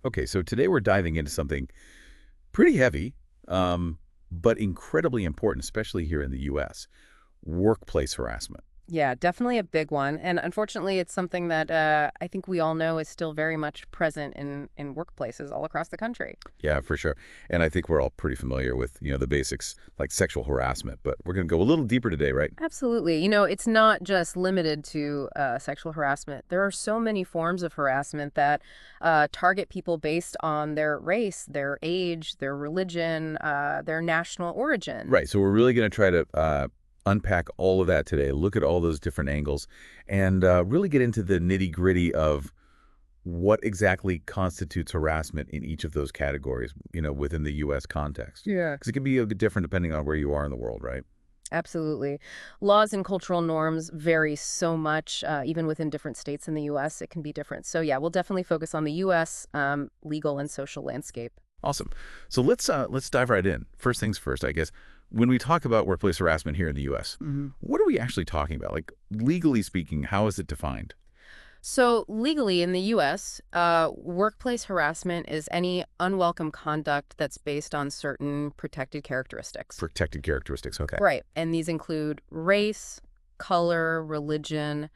Okay, so today we're diving into something pretty heavy, but incredibly important, especially here in the U.S., workplace harassment. Yeah, definitely a big one. And unfortunately, it's something that I think we all know is still very much present in workplaces all across the country. Yeah, for sure. And I think we're all pretty familiar with, the basics like sexual harassment, but we're going to go a little deeper today, right? Absolutely. It's not just limited to sexual harassment. There are so many forms of harassment that target people based on their race, their age, their religion, their national origin. Right. So we're really going to try to unpack all of that today, look at all those different angles, and really get into the nitty-gritty of what exactly constitutes harassment in each of those categories, within the U.S. context. Yeah. Because it can be a bit different depending on where you are in the world, right? Absolutely. Laws and cultural norms vary so much, even within different states in the U.S., it can be different. So, yeah, we'll definitely focus on the U.S. Legal and social landscape. Awesome. So let's dive right in. First things first, I guess. When we talk about workplace harassment here in the U.S., what are we actually talking about? Like, legally speaking, how is it defined? So, legally in the U.S., workplace harassment is any unwelcome conduct that's based on certain protected characteristics. Protected characteristics. Okay. Right. And these include race, color, religion,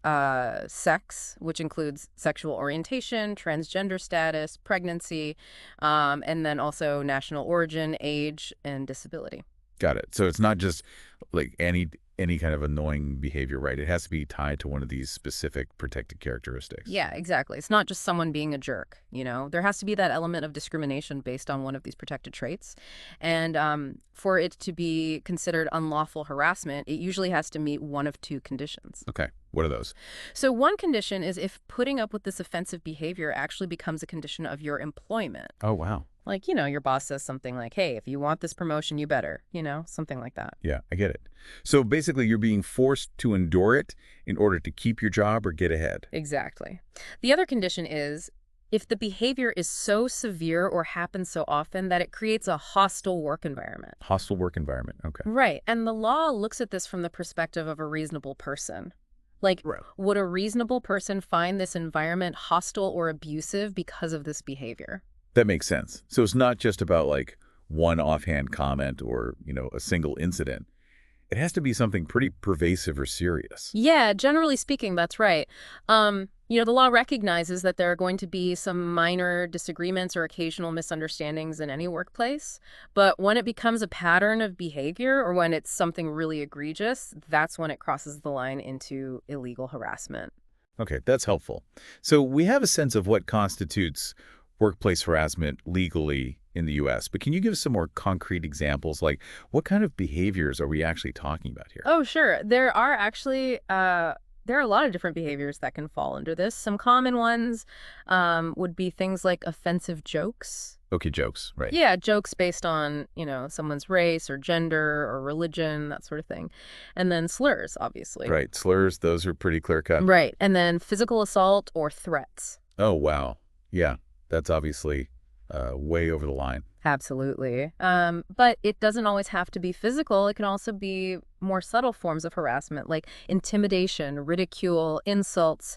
sex, which includes sexual orientation, transgender status, pregnancy, and then also national origin, age, and disability. Got it. So it's not just like any kind of annoying behavior, right? It has to be tied to one of these specific protected characteristics. Yeah, exactly. It's not just someone being a jerk. There has to be that element of discrimination based on one of these protected traits. And for it to be considered unlawful harassment, it usually has to meet one of two conditions. Okay. What are those? So one condition is if putting up with this offensive behavior actually becomes a condition of your employment. Oh, wow. Like, your boss says something like, hey, if you want this promotion, you better, something like that. Yeah, I get it. So basically, you're being forced to endure it in order to keep your job or get ahead. Exactly. The other condition is if the behavior is so severe or happens so often that it creates a hostile work environment. Hostile work environment. Okay. Right. And the law looks at this from the perspective of a reasonable person. Like, Right. would a reasonable person find this environment hostile or abusive because of this behavior? That makes sense. So it's not just about like one offhand comment or, a single incident. It has to be something pretty pervasive or serious. Yeah, generally speaking, that's right. The law recognizes that there are going to be some minor disagreements or occasional misunderstandings in any workplace. But when it becomes a pattern of behavior or when it's something really egregious, that's when it crosses the line into illegal harassment. Okay, that's helpful. So we have a sense of what constitutes workplace harassment legally in the U.S., but can you give us some more concrete examples? Like, what kind of behaviors are we actually talking about here? Oh, sure. There are a lot of different behaviors that can fall under this. Some common ones would be things like offensive jokes. Okay, jokes, right. Yeah, jokes based on, someone's race or gender or religion, that sort of thing. And then slurs, obviously. Right, slurs, those are pretty clear cut. Right. And then physical assault or threats. Oh, wow. Yeah, that's obviously way over the line. Absolutely. But it doesn't always have to be physical. It can also be more subtle forms of harassment, like intimidation, ridicule, insults,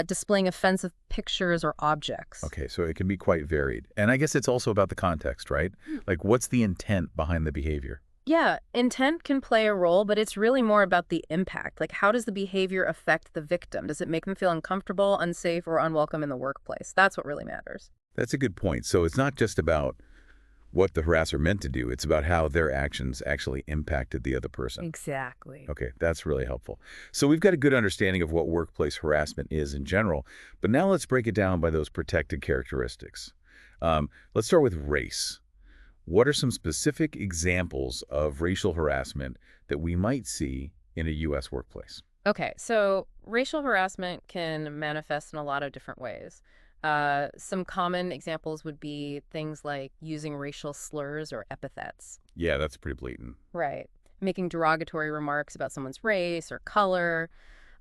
displaying offensive pictures or objects. Okay, so it can be quite varied. And I guess it's also about the context, right? Like, what's the intent behind the behavior? Yeah, intent can play a role, but it's really more about the impact. Like, how does the behavior affect the victim? Does it make them feel uncomfortable, unsafe, or unwelcome in the workplace? That's what really matters. That's a good point. So it's not just about what the harasser meant to do. It's about how their actions actually impacted the other person. Exactly. Okay, that's really helpful. So we've got a good understanding of what workplace harassment is in general, but now let's break it down by those protected characteristics. Let's start with race. What are some specific examples of racial harassment that we might see in a U.S. workplace? Okay, so racial harassment can manifest in a lot of different ways. Some common examples would be things like using racial slurs or epithets. Yeah, that's pretty blatant. Right. Making derogatory remarks about someone's race or color,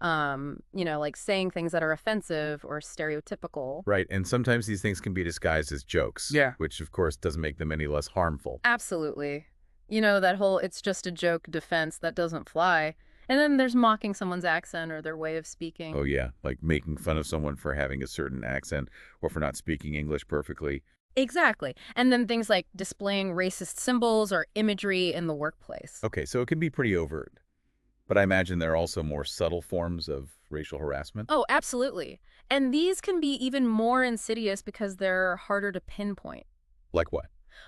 like saying things that are offensive or stereotypical. Right, and sometimes these things can be disguised as jokes. Yeah. Which, of course, doesn't make them any less harmful. Absolutely. That whole it's just a joke defense that doesn't fly. And then there's mocking someone's accent or their way of Oh, speaking. yeah, like making fun of someone for having a certain accent or for not speaking English perfectly. Exactly. And then things like displaying racist symbols or imagery in the workplace. Okay, so it can be pretty overt, but I imagine there are also more subtle forms of racial harassment. Oh, absolutely. And these can be even more insidious because they're harder to pinpoint. Like what?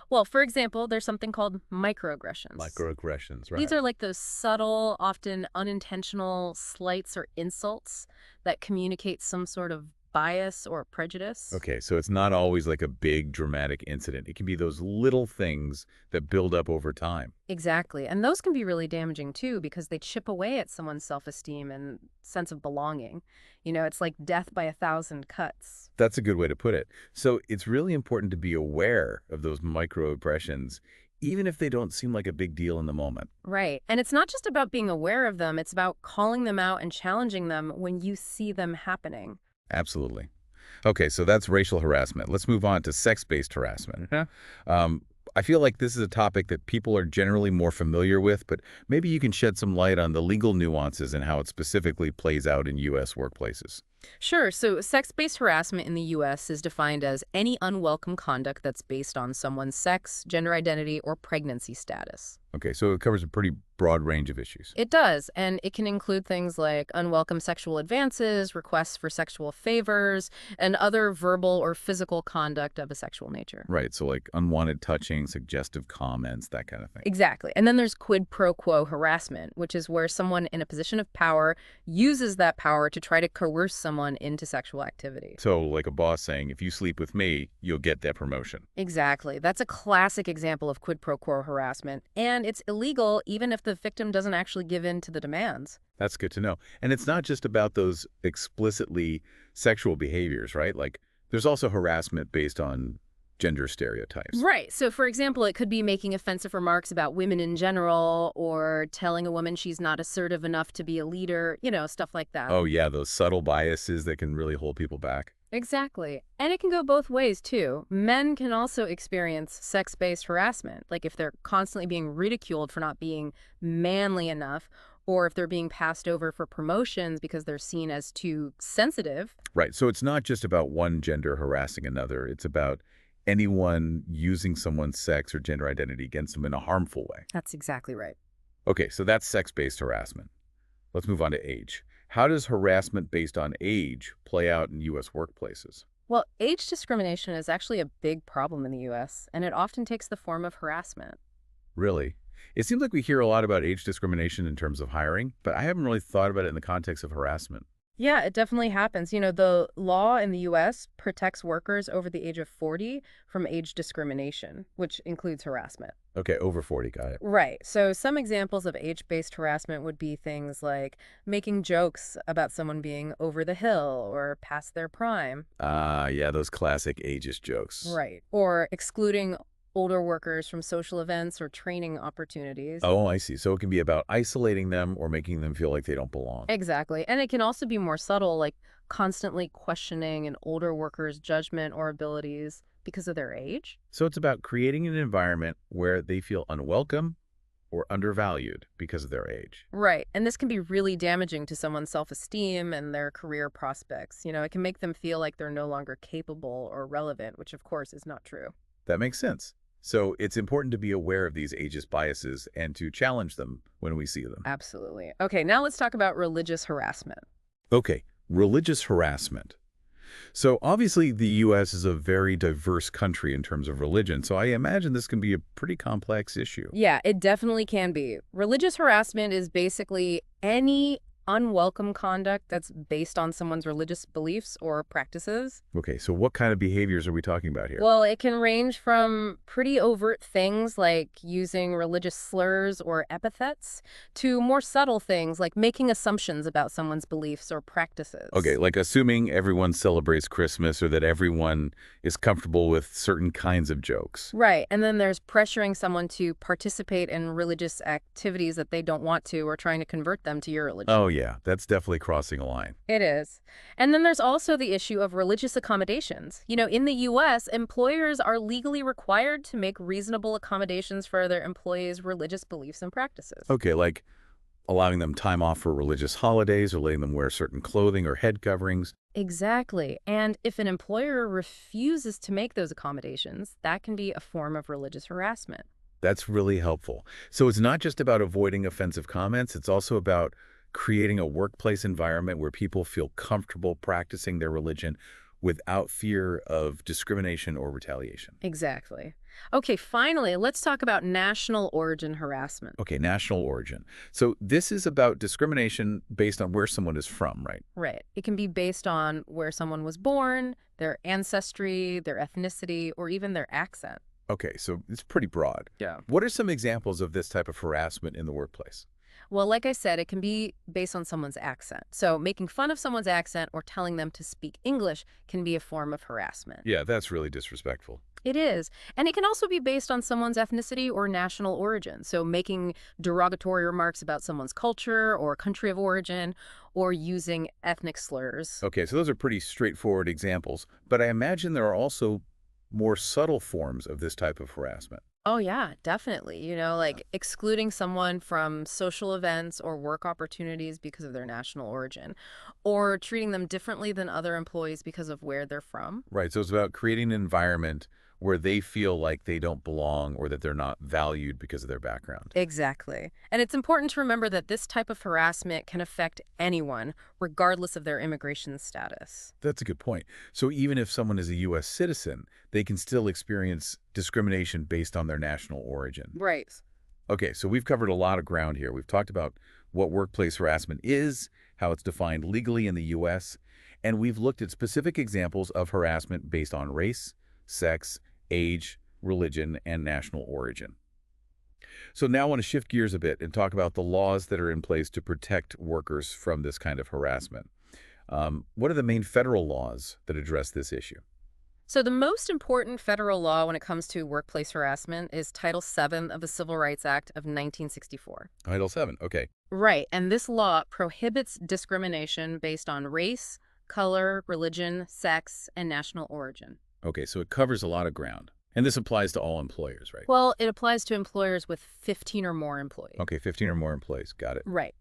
Well, for example, there's something called microaggressions. Microaggressions, These right. are like those subtle, often unintentional slights or insults that communicate some sort of bias or prejudice. Okay, so it's not always like a big dramatic incident. It can be those little things that build up over time. Exactly. And those can be really damaging too because they chip away at someone's self-esteem and sense of belonging. It's like death by a thousand cuts. That's a good way to put it. So it's really important to be aware of those microaggressions, even if they don't seem like a big deal in the moment. Right. And it's not just about being aware of them, it's about calling them out and challenging them when you see them happening. Absolutely. Okay, so that's racial harassment. Let's move on to sex-based harassment. Um, I feel like this is a topic that people are generally more familiar with, but maybe you can shed some light on the legal nuances and how it specifically plays out in U.S. workplaces. Sure. So, sex based harassment in the U.S. is defined as any unwelcome conduct that's based on someone's sex, gender identity, or pregnancy status. Okay, so it covers a pretty broad range of issues. It does, and it can include things like unwelcome sexual advances, requests for sexual favors, and other verbal or physical conduct of a sexual nature. Right, so like unwanted touching, suggestive comments, that kind of thing. Exactly. And then there's quid pro quo harassment, which is where someone in a position of power uses that power to try to coerce someone into sexual activity. So like a boss saying, if you sleep with me, you'll get that promotion. Exactly. That's a classic example of quid pro quo harassment, and it's illegal even if the victim doesn't actually give in to the demands. That's good to know. And it's not just about those explicitly sexual behaviors, right? Like there's also harassment based on gender stereotypes. Right. So, for example, it could be making offensive remarks about women in general or telling a woman she's not assertive enough to be a leader, stuff like that. Oh yeah, those subtle biases that can really hold people back. Exactly. And it can go both ways, too. Men can also experience sex-based harassment, like if they're constantly being ridiculed for not being manly enough, or if they're being passed over for promotions because they're seen as too sensitive. Right. So it's not just about one gender harassing another. It's about anyone using someone's sex or gender identity against them in a harmful way. That's exactly right. Okay, so that's sex-based harassment. Let's move on to age. How does harassment based on age play out in U.S. workplaces? Well, age discrimination is actually a big problem in the U.S., and it often takes the form of harassment. Really? It seems like we hear a lot about age discrimination in terms of hiring, but I haven't really thought about it in the context of harassment. Yeah, it definitely happens. The law in the US protects workers over the age of 40 from age discrimination, which includes harassment. Okay, over 40, got it. Right. So some examples of age-based harassment would be things like making jokes about someone being over the hill or past their prime. Ah, yeah, those classic ageist jokes. Right. Or excluding older workers from social events or training opportunities. Oh, I see. So it can be about isolating them or making them feel like they don't belong. Exactly. And it can also be more subtle, like constantly questioning an older worker's judgment or abilities because of their age. So it's about creating an environment where they feel unwelcome or undervalued because of their age. Right. And this can be really damaging to someone's self-esteem and their career prospects. It can make them feel like they're no longer capable or relevant, which of course is not true. That makes sense. So it's important to be aware of these ageist biases and to challenge them when we see them. Absolutely. Okay, now let's talk about religious harassment. Okay, religious harassment. So obviously the U.S. is a very diverse country in terms of religion, so I imagine this can be a pretty complex issue. Yeah, it definitely can be. Religious harassment is basically any unwelcome conduct that's based on someone's religious beliefs or practices. Okay, so what kind of behaviors are we talking about here? Well, it can range from pretty overt things like using religious slurs or epithets to more subtle things like making assumptions about someone's beliefs or practices. Okay, like assuming everyone celebrates Christmas or that everyone is comfortable with certain kinds of jokes. Right. And then there's pressuring someone to participate in religious activities that they don't want to or trying to convert them to your religion. Oh yeah, that's definitely crossing a line. It is. And then there's also the issue of religious accommodations. In the U.S., employers are legally required to make reasonable accommodations for their employees' religious beliefs and practices. Okay, like allowing them time off for religious holidays or letting them wear certain clothing or head coverings. Exactly. And if an employer refuses to make those accommodations, that can be a form of religious harassment. That's really helpful. So it's not just about avoiding offensive comments, it's also about creating a workplace environment where people feel comfortable practicing their religion without fear of discrimination or retaliation. Exactly. Okay, finally, let's talk about national origin harassment. Okay, national origin. So this is about discrimination based on where someone is from, right? Right. It can be based on where someone was born, their ancestry, their ethnicity, or even their accent. Okay, so it's pretty broad. Yeah. What are some examples of this type of harassment in the workplace? Well, like I said, it can be based on someone's accent. So making fun of someone's accent or telling them to speak English can be a form of harassment. Yeah, that's really disrespectful. It is. And it can also be based on someone's ethnicity or national origin. So making derogatory remarks about someone's culture or country of origin or using ethnic slurs. Okay, so those are pretty straightforward examples, but I imagine there are also more subtle forms of this type of harassment. Oh, yeah, definitely. Like excluding someone from social events or work opportunities because of their national origin, or treating them differently than other employees because of where they're from. Right, so it's about creating an environment where they feel like they don't belong or that they're not valued because of their background. Exactly. And it's important to remember that this type of harassment can affect anyone, regardless of their immigration status. That's a good point. So even if someone is a U.S. citizen, they can still experience discrimination based on their national origin. Right. Okay, so we've covered a lot of ground here. We've talked about what workplace harassment is, how it's defined legally in the U.S., and we've looked at specific examples of harassment based on race, sex, age, religion, and national origin. So now I want to shift gears a bit and talk about the laws that are in place to protect workers from this kind of harassment. What are the main federal laws that address this issue? So, the most important federal law when it comes to workplace harassment is Title VII of the Civil Rights Act of 1964. Title VII, okay. Right, and this law prohibits discrimination based on race, color, religion, sex, and national origin. Okay, so it covers a lot of ground. And this applies to all employers, right? Well, it applies to employers with 15 or more employees. Okay, 15 or more employees. Got it. Right.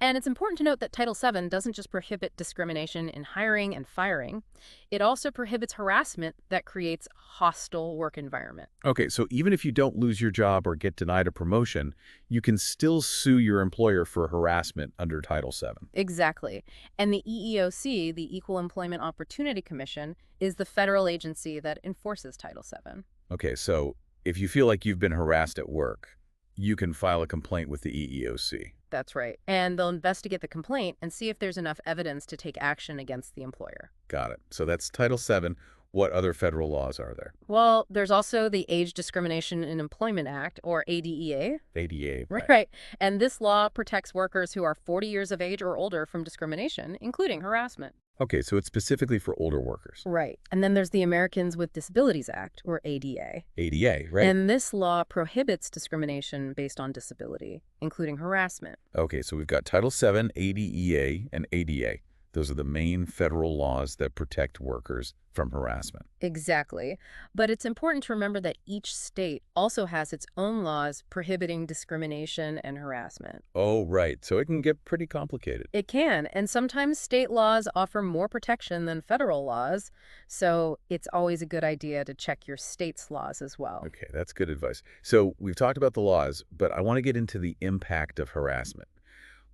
And it's important to note that Title VII doesn't just prohibit discrimination in hiring and firing. It also prohibits harassment that creates a hostile work environment. Okay, so even if you don't lose your job or get denied a promotion, you can still sue your employer for harassment under Title VII. Exactly. And the EEOC, the Equal Employment Opportunity Commission, is the federal agency that enforces Title VII. Okay, so if you feel like you've been harassed at work, you can file a complaint with the EEOC. That's right. And they'll investigate the complaint and see if there's enough evidence to take action against the employer. Got it. So that's Title VII. What other federal laws are there? Well, there's also the Age Discrimination in Employment Act, or ADEA. ADA, right? Right. And this law protects workers who are 40 years of age or older from discrimination, including harassment. Okay, so it's specifically for older workers. Right. And then there's the Americans with Disabilities Act, or ADA. ADA, right? And this law prohibits discrimination based on disability, including harassment. Okay, so we've got Title VII, ADEA, and ADA. Those are the main federal laws that protect workers from harassment. Exactly. But it's important to remember that each state also has its own laws prohibiting discrimination and harassment. Oh, right. So it can get pretty complicated. It can, and sometimes state laws offer more protection than federal laws, so it's always a good idea to check your state's laws as well. Okay, that's good advice. So we've talked about the laws, but I want to get into the impact of harassment.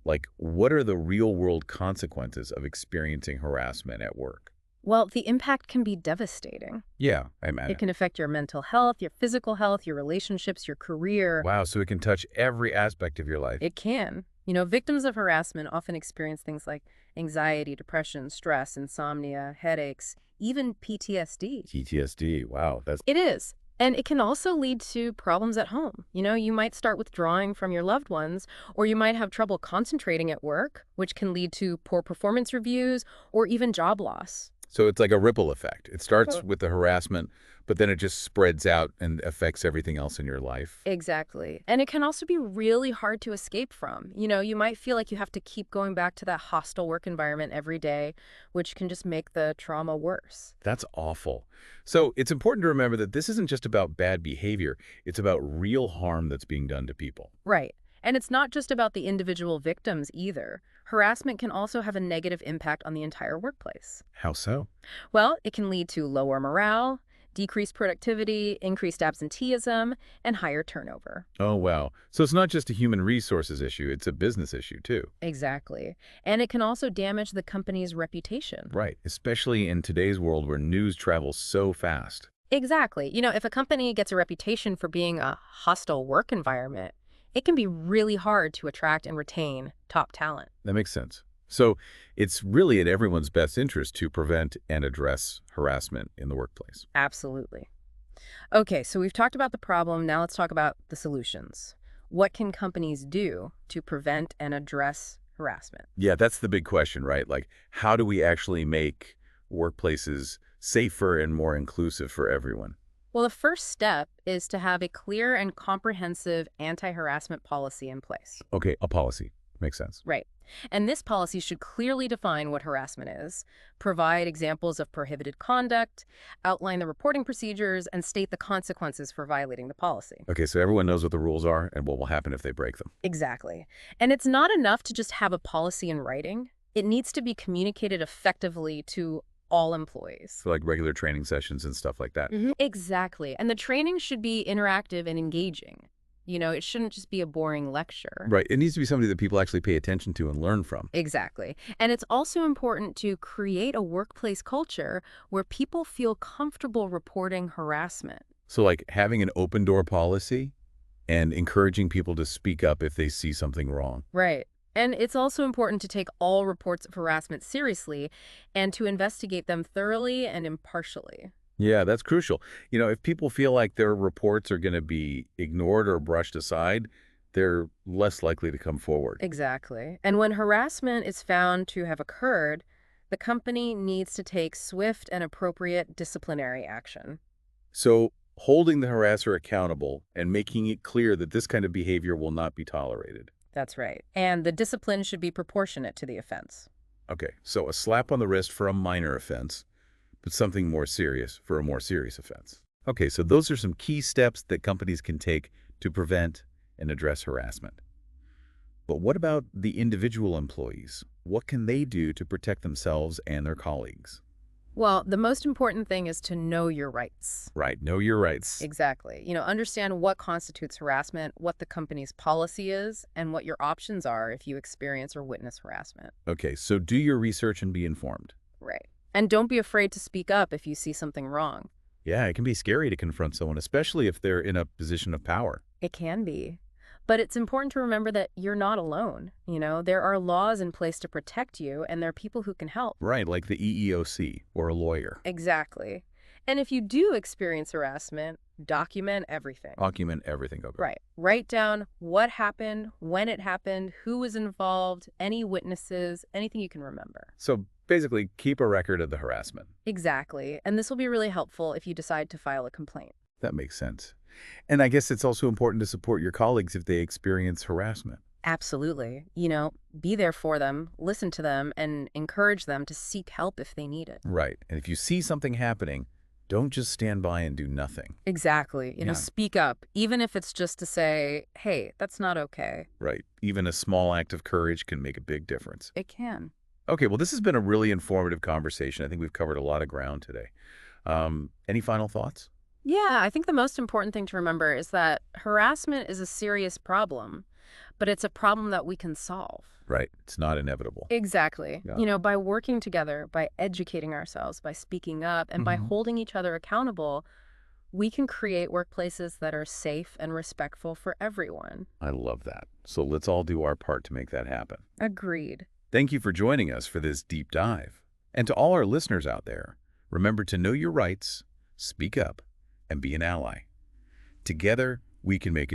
Like, what are the real-world consequences of experiencing harassment at work? Well, the impact can be devastating. Yeah, I It imagine. can affect your mental health, your physical health, your relationships, your career. Wow, so it can touch every aspect of your life. It can. Victims of harassment often experience things like anxiety, depression, stress, insomnia, headaches, even PTSD. PTSD, wow, that's... It is. And it can also lead to problems at home. You might start withdrawing from your loved ones, or you might have trouble concentrating at work, which can lead to poor performance reviews or even job loss. So it's like a ripple effect. It starts with the harassment, but then it just spreads out and affects everything else in your life. Exactly. And it can also be really hard to escape from. You might feel like you have to keep going back to that hostile work environment every day, which can just make the trauma worse. That's awful. So it's important to remember that this isn't just about bad behavior. It's about real harm that's being done to people. Right. And it's not just about the individual victims either. Harassment can also have a negative impact on the entire workplace. How so? Well, it can lead to lower morale, decreased productivity, increased absenteeism, and higher turnover. Oh, wow. So it's not just a human resources issue, it's a business issue too. Exactly. And it can also damage the company's reputation. Right, especially in today's world where news travels so fast. Exactly. If a company gets a reputation for being a hostile work environment, it can be really hard to attract and retain top talent. That makes sense. So it's really in everyone's best interest to prevent and address harassment in the workplace. Absolutely. Okay, so we've talked about the problem. Now let's talk about the solutions. What can companies do to prevent and address harassment? Yeah, that's the big question, right? Like, how do we actually make workplaces safer and more inclusive for everyone? Well, the first step is to have a clear and comprehensive anti-harassment policy in place. Okay, a policy. Makes sense. Right. And this policy should clearly define what harassment is, provide examples of prohibited conduct, outline the reporting procedures, and state the consequences for violating the policy. Okay, so everyone knows what the rules are and what will happen if they break them. Exactly. And it's not enough to just have a policy in writing. It needs to be communicated effectively to all employees. So like regular training sessions and stuff like that. Exactly. And the training should be interactive and engaging. It shouldn't just be a boring lecture. Right. It needs to be somebody that people actually pay attention to and learn from. Exactly. And it's also important to create a workplace culture where people feel comfortable reporting harassment. So like having an open door policy and encouraging people to speak up if they see something wrong. Right. And it's also important to take all reports of harassment seriously and to investigate them thoroughly and impartially. Yeah, that's crucial. If people feel like their reports are going to be ignored or brushed aside, they're less likely to come forward. Exactly. And when harassment is found to have occurred, the company needs to take swift and appropriate disciplinary action. So holding the harasser accountable and making it clear that this kind of behavior will not be tolerated. That's right. And the discipline should be proportionate to the offense. Okay, so a slap on the wrist for a minor offense, but something more serious for a more serious offense. Okay, so those are some key steps that companies can take to prevent and address harassment. But what about the individual employees? What can they do to protect themselves and their colleagues? Well, the most important thing is to know your rights. Right, know your rights. Exactly. Understand what constitutes harassment, what the company's policy is, and what your options are if you experience or witness harassment. Okay, so do your research and be informed. Right. And don't be afraid to speak up if you see something wrong. Yeah, it can be scary to confront someone, especially if they're in a position of power. It can be. But it's important to remember that you're not alone. There are laws in place to protect you, and there are people who can help. Right, like the EEOC or a lawyer. Exactly. And if you do experience harassment, document everything. Document everything. Okay. Right. Write down what happened, when it happened, who was involved, any witnesses, anything you can remember. So basically, keep a record of the harassment. Exactly. And this will be really helpful if you decide to file a complaint. That makes sense. And I guess it's also important to support your colleagues if they experience harassment. Absolutely. Be there for them, listen to them, and encourage them to seek help if they need it. Right. And if you see something happening, don't just stand by and do nothing. Exactly. Yeah. Speak up, even if it's just to say, hey, that's not okay. Right. Even a small act of courage can make a big difference. It can. Okay, well, this has been a really informative conversation. I think we've covered a lot of ground today. Any final thoughts? Yeah, I think the most important thing to remember is that harassment is a serious problem, but it's a problem that we can solve. Right. It's not inevitable. Exactly. Yeah. By working together, by educating ourselves, by speaking up, and by holding each other accountable, we can create workplaces that are safe and respectful for everyone. I love that. So let's all do our part to make that happen. Agreed. Thank you for joining us for this deep dive. And to all our listeners out there, remember to know your rights, speak up, and be an ally. Together, we can make a difference.